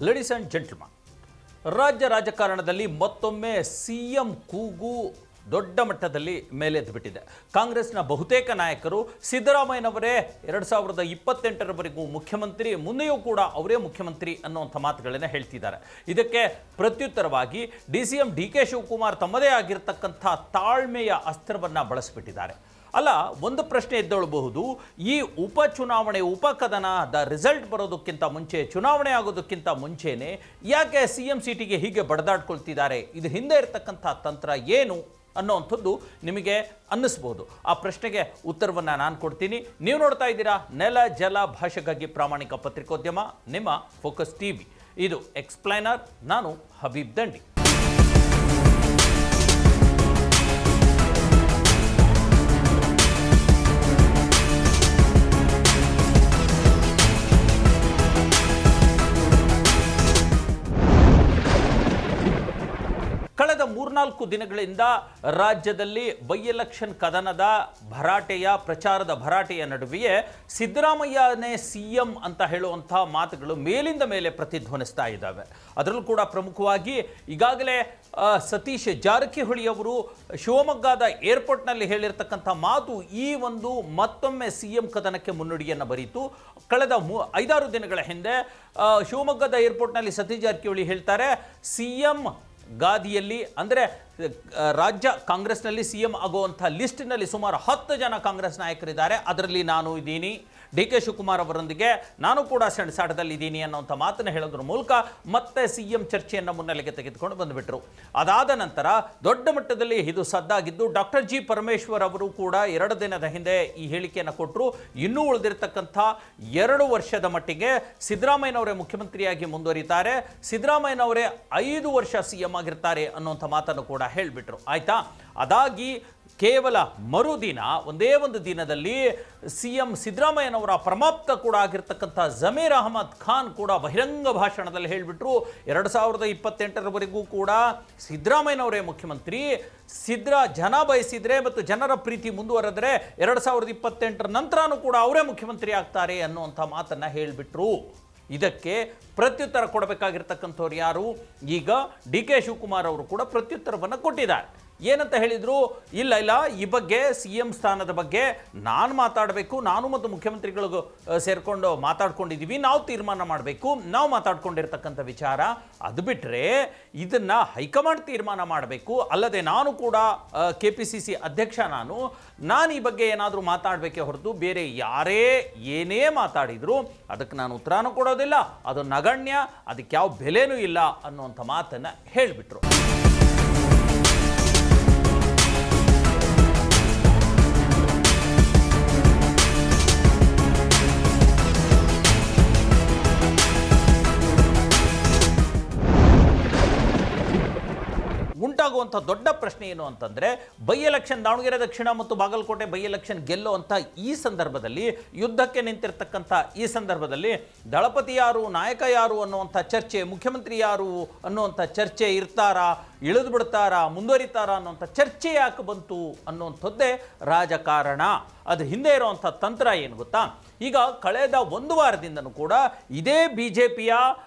Ladies and gentleman, ರಾಜ್ಯ ರಾಜಕಾರಣದಲ್ಲಿ ಮತ್ತೊಮ್ಮೆ ಸಿಎಂ ಕೂಗು ದೊಡ್ಡ ಮಟ್ಟದಲ್ಲಿ ಮೇಲೆದ್ದು ಬಿಟ್ಟಿದೆ. ಕಾಂಗ್ರೆಸ್ನ ಬಹುತೇಕ ನಾಯಕರು ಸಿದ್ದರಾಮಯ್ಯನವರೇ 2028ರವರೆಗೂ ಮುಖ್ಯಮಂತ್ರಿ, ಮುಂದೆಯೂ ಕೂಡ ಅವರೇ ಮುಖ್ಯಮಂತ್ರಿ ಅನ್ನುವಂಥ ಮಾತುಗಳನ್ನು ಹೇಳ್ತಿದ್ದಾರೆ. ಇದಕ್ಕೆ ಪ್ರತ್ಯುತ್ತರವಾಗಿ DCM DK ಶಿವಕುಮಾರ್ ತಮ್ಮದೇ ಆಗಿರತಕ್ಕಂಥ ತಾಳ್ಮೆಯ ಅಸ್ತ್ರವನ್ನು ಬಳಸಿಬಿಟ್ಟಿದ್ದಾರೆ. ಅಲ್ಲ, ಒಂದು ಪ್ರಶ್ನೆ ಎದ್ದೇಳಬಹುದು, ಈ ಉಪಚುನಾವಣೆ ಉಪಕದನದ ರಿಸಲ್ಟ್ ಬರೋದಕ್ಕಿಂತ ಮುಂಚೆ, ಚುನಾವಣೆ ಆಗೋದಕ್ಕಿಂತ ಮುಂಚೆನೇ ಯಾಕೆ CM ಸೀಟಿಗೆ ಹೀಗೆ ಬಡದಾಡ್ಕೊಳ್ತಿದ್ದಾರೆ? ಇದು ಹಿಂದೆ ಇರತಕ್ಕಂಥ ತಂತ್ರ ಏನು ಅನ್ನೋವಂಥದ್ದು ನಿಮಗೆ ಅನ್ನಿಸ್ಬೋದು. ಆ ಪ್ರಶ್ನೆಗೆ ಉತ್ತರವನ್ನು ನಾನು ಕೊಡ್ತೀನಿ. ನೀವು ನೋಡ್ತಾ ಇದ್ದೀರಾ ನೆಲ ಜಲ ಭಾಷೆಗಾಗಿ ಪ್ರಾಮಾಣಿಕ ಪತ್ರಿಕೋದ್ಯಮ, ನಿಮ್ಮ ಫೋಕಸ್ TV. ಇದು ಎಕ್ಸ್ಪ್ಲೈನರ್. ನಾನು ಹಬೀಬ್ ದಂಡಿ. ಕಳೆದ 3-4 ದಿನಗಳಿಂದ ರಾಜ್ಯದಲ್ಲಿ ಬೈ ಎಲೆಕ್ಷನ್ ಕದನದ ಭರಾಟೆಯ ಪ್ರಚಾರದ ಭರಾಟೆಯ ನಡುವೆಯೇ ಸಿದ್ದರಾಮಯ್ಯನೇ CM ಅಂತ ಹೇಳುವಂಥ ಮಾತುಗಳು ಮೇಲಿಂದ ಮೇಲೆ ಪ್ರತಿಧ್ವನಿಸ್ತಾ ಇದ್ದಾವೆ. ಅದರಲ್ಲೂ ಕೂಡ ಪ್ರಮುಖವಾಗಿ ಈಗಾಗಲೇ ಸತೀಶ್ ಜಾರಕಿಹೊಳಿ ಅವರು ಶಿವಮೊಗ್ಗದ ಏರ್ಪೋರ್ಟ್ನಲ್ಲಿ ಹೇಳಿರ್ತಕ್ಕಂಥ ಮಾತು ಈ ಒಂದು ಮತ್ತೊಮ್ಮೆ CM ಕದನಕ್ಕೆ ಮುನ್ನುಡಿಯನ್ನು ಬರೀತು. ಕಳೆದ 5-6 ದಿನಗಳ ಹಿಂದೆ ಶಿವಮೊಗ್ಗದ ಏರ್ಪೋರ್ಟ್ನಲ್ಲಿ ಸತೀಶ್ ಜಾರಕಿಹೊಳಿ ಹೇಳ್ತಾರೆ, CM ಗಾದಿಯಲ್ಲಿ ಅಂದರೆ ರಾಜ್ಯ ಕಾಂಗ್ರೆಸ್ನಲ್ಲಿ CM ಆಗುವಂಥ ಲಿಸ್ಟಿನಲ್ಲಿ ಸುಮಾರು 10 ಜನ ಕಾಂಗ್ರೆಸ್ ನಾಯಕರಿದ್ದಾರೆ, ಅದರಲ್ಲಿ ನಾನು ಇದ್ದೀನಿ, DK ಶಿವಕುಮಾರ್ ಅವರೊಂದಿಗೆ ನಾನು ಕೂಡ ಸೆಣಸಾಟದಲ್ಲಿದ್ದೀನಿ ಅನ್ನೋಂಥ ಮಾತನ್ನು ಹೇಳೋದ್ರ ಮೂಲಕ ಮತ್ತೆ CM ಚರ್ಚೆಯನ್ನು ಮುನ್ನೆಲೆಗೆ ತೆಗೆದುಕೊಂಡು ಬಂದುಬಿಟ್ರು. ಅದಾದ ನಂತರ ದೊಡ್ಡ ಮಟ್ಟದಲ್ಲಿ ಇದು ಸದ್ದಾಗಿದ್ದು ಡಾಕ್ಟರ್ G ಪರಮೇಶ್ವರ್ ಅವರು ಕೂಡ 2 ದಿನದ ಹಿಂದೆ ಈ ಹೇಳಿಕೆಯನ್ನು ಕೊಟ್ಟರು. ಇನ್ನೂ ಉಳಿದಿರತಕ್ಕಂಥ 2 ವರ್ಷದ ಮಟ್ಟಿಗೆ ಸಿದ್ದರಾಮಯ್ಯನವರೇ ಮುಖ್ಯಮಂತ್ರಿಯಾಗಿ ಮುಂದುವರಿತಾರೆ, ಸಿದ್ದರಾಮಯ್ಯನವರೇ 5 ವರ್ಷ CM ಆಗಿರ್ತಾರೆ ಅನ್ನೋಂಥ ಮಾತನ್ನು ಕೂಡ ಹೇಳಿಬಿಟ್ರು. ಆಯ್ತಾ? ಅದಾಗಿ ಕೇವಲ ಮರುದಿನ ಒಂದೇ ಒಂದು ದಿನದಲ್ಲಿ CM ಸಿದ್ದರಾಮಯ್ಯನವರ ಪ್ರಮಾಪ್ತ ಕೂಡ ಆಗಿರ್ತಕ್ಕಂಥ ಜಮೀರ್ ಅಹಮದ್ ಖಾನ್ ಕೂಡ ಬಹಿರಂಗ ಭಾಷಣದಲ್ಲಿ ಹೇಳಿಬಿಟ್ರು, 2028ರವರೆಗೂ ಕೂಡ ಸಿದ್ದರಾಮಯ್ಯನವರೇ ಮುಖ್ಯಮಂತ್ರಿ, ಜನ ಬಯಸಿದ್ರೆ ಮತ್ತು ಜನರ ಪ್ರೀತಿ ಮುಂದುವರೆದ್ರೆ 2028 ನಂತರನೂ ಕೂಡ ಅವರೇ ಮುಖ್ಯಮಂತ್ರಿ ಆಗ್ತಾರೆ ಅನ್ನುವಂಥ ಮಾತನ್ನು ಹೇಳಿಬಿಟ್ರು. ಇದಕ್ಕೆ ಪ್ರತ್ಯುತ್ತರ ಕೊಡಬೇಕಾಗಿರ್ತಕ್ಕಂಥವ್ರು ಯಾರು? ಈಗ DK ಶಿವಕುಮಾರ್ ಅವರು ಕೂಡ ಪ್ರತ್ಯುತ್ತರವನ್ನು ಕೊಟ್ಟಿದ್ದಾರೆ. ಏನಂತ ಹೇಳಿದರು? ಇಲ್ಲ, ಈ ಬಗ್ಗೆ CM ಸ್ಥಾನದ ಬಗ್ಗೆ ನಾನು ಮಾತಾಡಬೇಕು, ನಾನು ಮತ್ತು ಮುಖ್ಯಮಂತ್ರಿಗಳಿಗೂ ಸೇರಿಕೊಂಡು ಮಾತಾಡ್ಕೊಂಡಿದ್ದೀವಿ, ನಾವು ತೀರ್ಮಾನ ಮಾಡಬೇಕು, ನಾವು ಮಾತಾಡ್ಕೊಂಡಿರ್ತಕ್ಕಂಥ ವಿಚಾರ. ಅದು ಬಿಟ್ಟರೆ ಇದನ್ನು ಹೈಕಮಾಂಡ್ ತೀರ್ಮಾನ ಮಾಡಬೇಕು, ಅಲ್ಲದೆ ನಾನು ಕೂಡ KPCC ಅಧ್ಯಕ್ಷ, ನಾನು ಈ ಬಗ್ಗೆ ಏನಾದರೂ ಮಾತಾಡಬೇಕೇ ಹೊರತು ಬೇರೆ ಯಾರೇ ಏನೇ ಮಾತಾಡಿದ್ರು ಅದಕ್ಕೆ ನಾನು ಉತ್ತರನೂ ಕೊಡೋದಿಲ್ಲ, ಅದು ನಗಣ್ಯ, ಅದಕ್ಕೆ ಯಾವ ಬೆಲೆನೂ ಇಲ್ಲ ಅನ್ನುವಂಥ ಮಾತನ್ನು ಹೇಳಿಬಿಟ್ರು. ಉಂಟಾಗುವಂಥ ದೊಡ್ಡ ಪ್ರಶ್ನೆ ಏನು ಅಂತಂದರೆ, ಬೈ ಎಲೆಕ್ಷನ್ ದಾವಣಗೆರೆ ದಕ್ಷಿಣ ಮತ್ತು ಬಾಗಲಕೋಟೆ ಬೈ ಎಲೆಕ್ಷನ್ ಗೆಲ್ಲುವಂಥ ಈ ಸಂದರ್ಭದಲ್ಲಿ, ಯುದ್ಧಕ್ಕೆ ನಿಂತಿರ್ತಕ್ಕಂಥ ಈ ಸಂದರ್ಭದಲ್ಲಿ ದಳಪತಿ ಯಾರು, ನಾಯಕ ಯಾರು ಅನ್ನುವಂಥ ಚರ್ಚೆ, ಮುಖ್ಯಮಂತ್ರಿ ಯಾರು ಅನ್ನುವಂಥ ಚರ್ಚೆ ಇರ್ತಾರಾ, ಇಳಿದು ಬಿಡ್ತಾರಾ, ಮುಂದುವರಿತಾರಾ ಅನ್ನುವಂಥ ಚರ್ಚೆ ಯಾಕೆ ಬಂತು ಅನ್ನುವಂಥದ್ದೇ ರಾಜಕಾರಣ. ಅದು ಹಿಂದೆ ಇರುವಂಥ ತಂತ್ರ ಏನು ಗೊತ್ತಾ? ಈಗ ಕಳೆದ 1 ವಾರದಿಂದನೂ ಕೂಡ ಇದೇ BJPಯ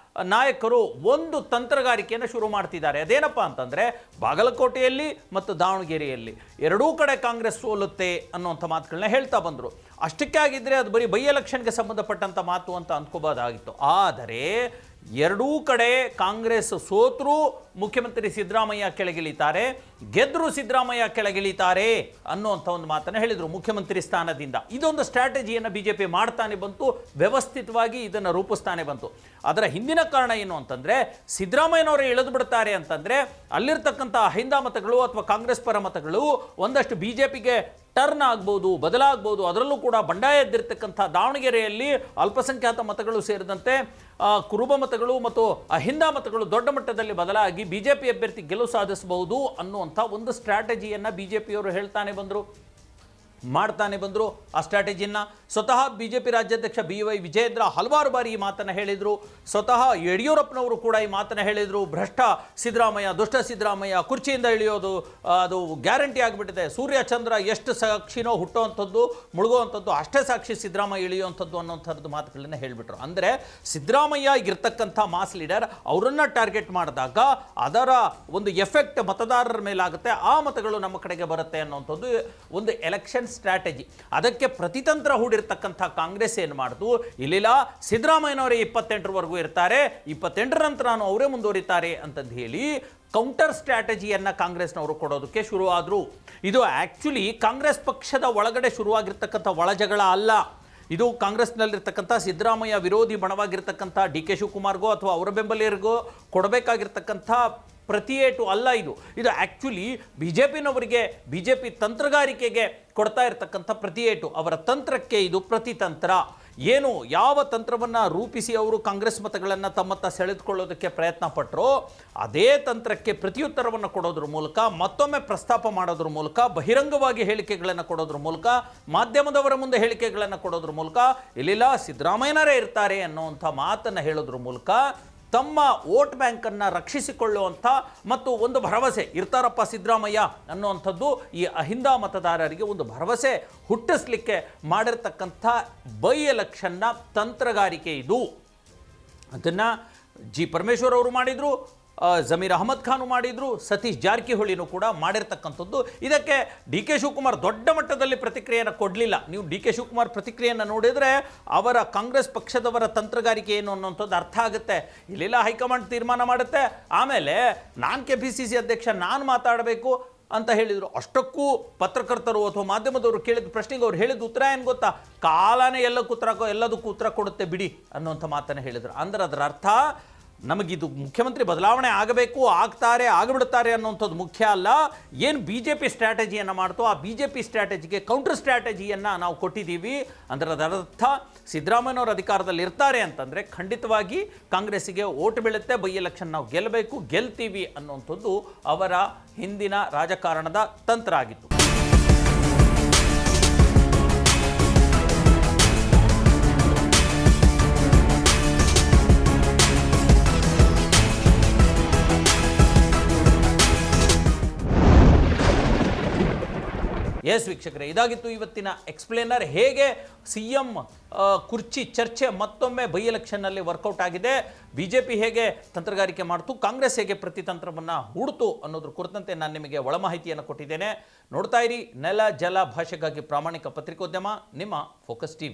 ನಾಯಕರು ಒಂದು ತಂತ್ರಗಾರಿಕೆಯನ್ನು ಶುರು ಮಾಡ್ತಿದ್ದಾರೆ. ಅದೇನಪ್ಪ ಅಂತಂದರೆ, ಬಾಗಲಕೋಟೆಯಲ್ಲಿ ಮತ್ತು ದಾವಣಗೆರೆಯಲ್ಲಿ 2 ಕಡೆ ಕಾಂಗ್ರೆಸ್ ಸೋಲುತ್ತೆ ಅನ್ನುವಂಥ ಮಾತುಗಳನ್ನ ಹೇಳ್ತಾ ಬಂದರು. ಅಷ್ಟಕ್ಕೆ ಆಗಿದ್ದರೆ ಅದು ಬರೀ ಬೈ ಎಲೆಕ್ಷನ್ಗೆ ಸಂಬಂಧಪಟ್ಟಂಥ ಮಾತು ಅಂತ ಅಂದ್ಕೋಬೋದಾಗಿತ್ತು. ಆದರೆ 2 ಕಡೆ ಕಾಂಗ್ರೆಸ್ ಸೋತರೂ ಮುಖ್ಯಮಂತ್ರಿ ಸಿದ್ದರಾಮಯ್ಯ ಕೆಳಗಿಳಿತಾರೆ, ಗೆದ್ದರೂ ಸಿದ್ದರಾಮಯ್ಯ ಕೆಳಗಿಳಿತಾರೆ ಅನ್ನುವಂಥ ಒಂದು ಮಾತನ್ನು ಹೇಳಿದರು ಮುಖ್ಯಮಂತ್ರಿ ಸ್ಥಾನದಿಂದ. ಇದೊಂದು ಸ್ಟ್ರಾಟಜಿಯನ್ನು BJP ಮಾಡ್ತಾನೆ ಬಂತು, ವ್ಯವಸ್ಥಿತವಾಗಿ ಇದನ್ನು ರೂಪಿಸ್ತಾನೆ ಬಂತು. ಅದರ ಹಿಂದಿನ ಕಾರಣ ಏನು ಅಂತಂದರೆ, ಸಿದ್ದರಾಮಯ್ಯನವರೇ ಇಳಿದು ಬಿಡ್ತಾರೆ ಅಂತಂದರೆ ಅಲ್ಲಿರ್ತಕ್ಕಂಥ ಅಹಿಂದ ಮತಗಳು ಅಥವಾ ಕಾಂಗ್ರೆಸ್ ಪರ ಮತಗಳು ಒಂದಷ್ಟು BJPಗೆ ಟರ್ನ್ ಆಗ್ಬೋದು, ಬದಲಾಗ್ಬೋದು. ಅದರಲ್ಲೂ ಕೂಡ ಬಂಡಾಯ ಎದ್ದಿರ್ತಕ್ಕಂಥ ದಾವಣಗೆರೆಯಲ್ಲಿ ಅಲ್ಪಸಂಖ್ಯಾತ ಮತಗಳು ಸೇರಿದಂತೆ ಕುರುಬ ಮತಗಳು ಮತ್ತು ಅಹಿಂದ ಮತಗಳು ದೊಡ್ಡ ಮಟ್ಟದಲ್ಲಿ ಬದಲಾಗಿ BJP ಅಭ್ಯರ್ಥಿ ಗೆಲುವು ಸಾಧಿಸಬಹುದು ಅನ್ನುವಂಥ ಒಂದು ಸ್ಟ್ರಾಟಜಿಯನ್ನು BJPಯವರು ಹೇಳ್ತಾನೆ ಬಂದರು. ಮಾಡ್ತಾನೆ ಬಂದರು ಆ ಸ್ಟ್ರಾಟಜಿನ. ಸ್ವತಃ ಬಿಜೆಪಿ ರಾಜ್ಯಾಧ್ಯಕ್ಷ BY ವಿಜಯೇಂದ್ರ ಹಲವಾರು ಬಾರಿ ಈ ಮಾತನ್ನು ಹೇಳಿದರು. ಸ್ವತಃ ಯಡಿಯೂರಪ್ಪನವರು ಕೂಡ ಈ ಮಾತನ್ನು ಹೇಳಿದರು. ಭ್ರಷ್ಟ ಸಿದ್ದರಾಮಯ್ಯ, ದುಷ್ಟ ಸಿದ್ದರಾಮಯ್ಯ, ಕುರ್ಚಿಯಿಂದ ಇಳಿಯೋದು ಅದು ಗ್ಯಾರಂಟಿ ಆಗಿಬಿಟ್ಟಿದೆ. ಸೂರ್ಯ ಚಂದ್ರ ಎಷ್ಟು ಸಾಕ್ಷಿನೋ ಹುಟ್ಟುವಂಥದ್ದು, ಮುಳುಗುವಂಥದ್ದು ಅಷ್ಟೇ ಸಾಕ್ಷಿ ಸಿದ್ದರಾಮಯ್ಯ ಇಳಿಯುವಂಥದ್ದು ಅನ್ನೋಂಥದ್ದು ಮಾತುಗಳನ್ನ ಹೇಳಿಬಿಟ್ರು. ಅಂದರೆ ಸಿದ್ದರಾಮಯ್ಯ ಇರ್ತಕ್ಕಂಥ ಮಾಸ್ ಲೀಡರ್, ಅವರನ್ನು ಟಾರ್ಗೆಟ್ ಮಾಡಿದಾಗ ಅದರ ಒಂದು ಎಫೆಕ್ಟ್ ಮತದಾರರ ಮೇಲಾಗುತ್ತೆ, ಆ ಮತಗಳು ನಮ್ಮ ಕಡೆಗೆ ಬರುತ್ತೆ ಅನ್ನೋಂಥದ್ದು ಒಂದು ಎಲೆಕ್ಷನ್ ಸ್ಟ್ರಾಟಜಿ. ಅದಕ್ಕೆ ಪ್ರತಿತಂತ್ರ ಹೂಡಿರ್ತಕ್ಕಂಥ ಕಾಂಗ್ರೆಸ್ ಏನು ಮಾಡಿತು, ಇಲ್ಲಿಲ್ಲ ಸಿದ್ದರಾಮಯ್ಯನವರೇ 28ರವರೆಗೂ ಇರ್ತಾರೆ, 28ರ ನಂತರ ಅವರೇ ಮುಂದುವರಿತಾರೆ ಅಂತಂದು ಹೇಳಿ ಕೌಂಟರ್ ಸ್ಟ್ರಾಟಜಿಯನ್ನು ಕಾಂಗ್ರೆಸ್ನವರು ಕೊಡೋದಕ್ಕೆ ಶುರುವಾದರು. ಇದು ಆ್ಯಕ್ಚುಲಿ ಕಾಂಗ್ರೆಸ್ ಪಕ್ಷದ ಒಳಗಡೆ ಶುರುವಾಗಿರ್ತಕ್ಕಂಥ ಒಳಜಗಳ ಅಲ್ಲ. ಇದು ಕಾಂಗ್ರೆಸ್ನಲ್ಲಿರ್ತಕ್ಕಂಥ ಸಿದ್ದರಾಮಯ್ಯ ವಿರೋಧಿ ಬಣವಾಗಿರ್ತಕ್ಕಂಥ DK ಶಿವಕುಮಾರ್ಗೋ ಅಥವಾ ಅವರ ಬೆಂಬಲಿಗರಿಗೋ ಕೊಡಬೇಕಾಗಿರ್ತಕ್ಕಂಥ ಪ್ರತಿಯೇಟು ಅಲ್ಲ. ಇದು ಆ್ಯಕ್ಚುಲಿ BJPನವರಿಗೆ, BJP ತಂತ್ರಗಾರಿಕೆಗೆ ಕೊಡ್ತಾ ಇರತಕ್ಕಂಥ ಪ್ರತಿಯೇಟು, ಅವರ ತಂತ್ರಕ್ಕೆ ಇದು ಪ್ರತಿತಂತ್ರ. ಏನು ಯಾವ ತಂತ್ರವನ್ನು ರೂಪಿಸಿ ಅವರು ಕಾಂಗ್ರೆಸ್ ಮತಗಳನ್ನು ತಮ್ಮತ್ತ ಸೆಳೆದುಕೊಳ್ಳೋದಕ್ಕೆ ಪ್ರಯತ್ನ ಪಟ್ಟರೋ ಅದೇ ತಂತ್ರಕ್ಕೆ ಪ್ರತಿಯುತ್ತರವನ್ನು ಕೊಡೋದ್ರ ಮೂಲಕ, ಮತ್ತೊಮ್ಮೆ ಪ್ರಸ್ತಾಪ ಮಾಡೋದ್ರ ಮೂಲಕ, ಬಹಿರಂಗವಾಗಿ ಹೇಳಿಕೆಗಳನ್ನು ಕೊಡೋದ್ರ ಮೂಲಕ, ಮಾಧ್ಯಮದವರ ಮುಂದೆ ಹೇಳಿಕೆಗಳನ್ನು ಕೊಡೋದ್ರ ಮೂಲಕ ಇಲ್ಲಿಲ್ಲ ಸಿದ್ದರಾಮಯ್ಯನವರೇ ಇರ್ತಾರೆ ಅನ್ನೋವಂಥ ಮಾತನ್ನು ಹೇಳೋದ್ರ ಮೂಲಕ ತಮ್ಮ ವೋಟ್ ಬ್ಯಾಂಕನ್ನು ರಕ್ಷಿಸಿಕೊಳ್ಳುವಂಥ ಮತ್ತು ಒಂದು ಭರವಸೆ ಇರ್ತಾರಪ್ಪ ಸಿದ್ದರಾಮಯ್ಯ ಅನ್ನುವಂಥದ್ದು ಈ ಅಹಿಂದ ಮತದಾರರಿಗೆ ಒಂದು ಭರವಸೆ ಹುಟ್ಟಿಸ್ಲಿಕ್ಕೆ ಮಾಡಿರ್ತಕ್ಕಂಥ ಬೈ ಎಲೆಕ್ಷನ್ನ ತಂತ್ರಗಾರಿಕೆ ಇದು. ಅದನ್ನು ಪರಮೇಶ್ವರ್ ಅವರು ಮಾಡಿದರು, ಜಮೀರ್ ಅಹಮದ್ ಖಾನ್ ಮಾಡಿದರು, ಸತೀಶ್ ಜಾರಕಿಹೊಳಿನೂ ಕೂಡ ಮಾಡಿರ್ತಕ್ಕಂಥದ್ದು. ಇದಕ್ಕೆ DK ಶಿವಕುಮಾರ್ ದೊಡ್ಡ ಮಟ್ಟದಲ್ಲಿ ಪ್ರತಿಕ್ರಿಯೆಯನ್ನು ಕೊಡಲಿಲ್ಲ. ನೀವು DK ಶಿವಕುಮಾರ್ ಪ್ರತಿಕ್ರಿಯೆಯನ್ನು ನೋಡಿದರೆ ಅವರ ಕಾಂಗ್ರೆಸ್ ಪಕ್ಷದವರ ತಂತ್ರಗಾರಿಕೆ ಏನು ಅನ್ನೋಂಥದ್ದು ಅರ್ಥ ಆಗುತ್ತೆ. ಇಲ್ಲೆಲ್ಲ ಹೈಕಮಾಂಡ್ ತೀರ್ಮಾನ ಮಾಡುತ್ತೆ, ಆಮೇಲೆ ನಾನು KPCC ಅಧ್ಯಕ್ಷ, ನಾನು ಮಾತಾಡಬೇಕು ಅಂತ ಹೇಳಿದರು. ಅಷ್ಟಕ್ಕೂ ಪತ್ರಕರ್ತರು ಅಥವಾ ಮಾಧ್ಯಮದವರು ಕೇಳಿದ ಪ್ರಶ್ನೆಗೆ ಅವ್ರು ಹೇಳಿದ ಉತ್ತರ ಏನು ಗೊತ್ತಾ, ಕಾಲನೇ ಎಲ್ಲದಕ್ಕೂ ಉತ್ತರ ಕೊಡುತ್ತೆ ಬಿಡಿ ಅನ್ನುವಂಥ ಮಾತನ್ನು ಹೇಳಿದರು. ಅಂದ್ರೆ ಅದರ ಅರ್ಥ ನಮಗಿದು ಮುಖ್ಯಮಂತ್ರಿ ಬದಲಾವಣೆ ಆಗಬೇಕು, ಆಗಿಬಿಡ್ತಾರೆ ಅನ್ನೋಂಥದ್ದು ಮುಖ್ಯ ಅಲ್ಲ. ಏನು BJP ಸ್ಟ್ರಾಟಜಿಯನ್ನು ಮಾಡ್ತೋ ಆ BJP ಸ್ಟ್ರಾಟಜಿಗೆ ಕೌಂಟರ್ ಸ್ಟ್ರಾಟಜಿಯನ್ನು ನಾವು ಕೊಟ್ಟಿದ್ದೀವಿ. ಅಂದರೆ ಅದರರ್ಥ ಸಿದ್ದರಾಮಯ್ಯನವರು ಅಧಿಕಾರದಲ್ಲಿ ಇರ್ತಾರೆ ಅಂತಂದರೆ ಖಂಡಿತವಾಗಿ ಕಾಂಗ್ರೆಸ್ಸಿಗೆ ಓಟ್ ಬೀಳುತ್ತೆ, ಬೈ ಎಲೆಕ್ಷನ್ ನಾವು ಗೆಲ್ತೀವಿ ಅನ್ನೋಂಥದ್ದು ಅವರ ಹಿಂದಿನ ರಾಜಕಾರಣದ ತಂತ್ರ ಆಗಿತ್ತು. ಎಸ್ ವೀಕ್ಷಕರೇ, ಇದಾಗಿತ್ತು ಇವತ್ತಿನ ಎಕ್ಸ್ಪ್ಲೇನರ್. ಹೇಗೆ CM ಕುರ್ಚಿ ಚರ್ಚೆ ಮತ್ತೊಮ್ಮೆ ಬೈ ಎಲೆಕ್ಷನ್ನಲ್ಲಿ ವರ್ಕೌಟ್ ಆಗಿದೆ, BJP ಹೇಗೆ ತಂತ್ರಗಾರಿಕೆ ಮಾಡ್ತು, ಕಾಂಗ್ರೆಸ್ ಹೇಗೆ ಪ್ರತಿತಂತ್ರವನ್ನು ಹೂಡ್ತು ಅನ್ನೋದ್ರ ಕುರಿತಂತೆ ನಾನು ನಿಮಗೆ ಒಳ ಮಾಹಿತಿಯನ್ನು ಕೊಟ್ಟಿದ್ದೇನೆ. ನೋಡ್ತಾ ಇರಿ ನೆಲ ಜಲ ಭಾಷೆಗಾಗಿ ಪ್ರಾಮಾಣಿಕ ಪತ್ರಿಕೋದ್ಯಮ, ನಿಮ್ಮ ಫೋಕಸ್ TV.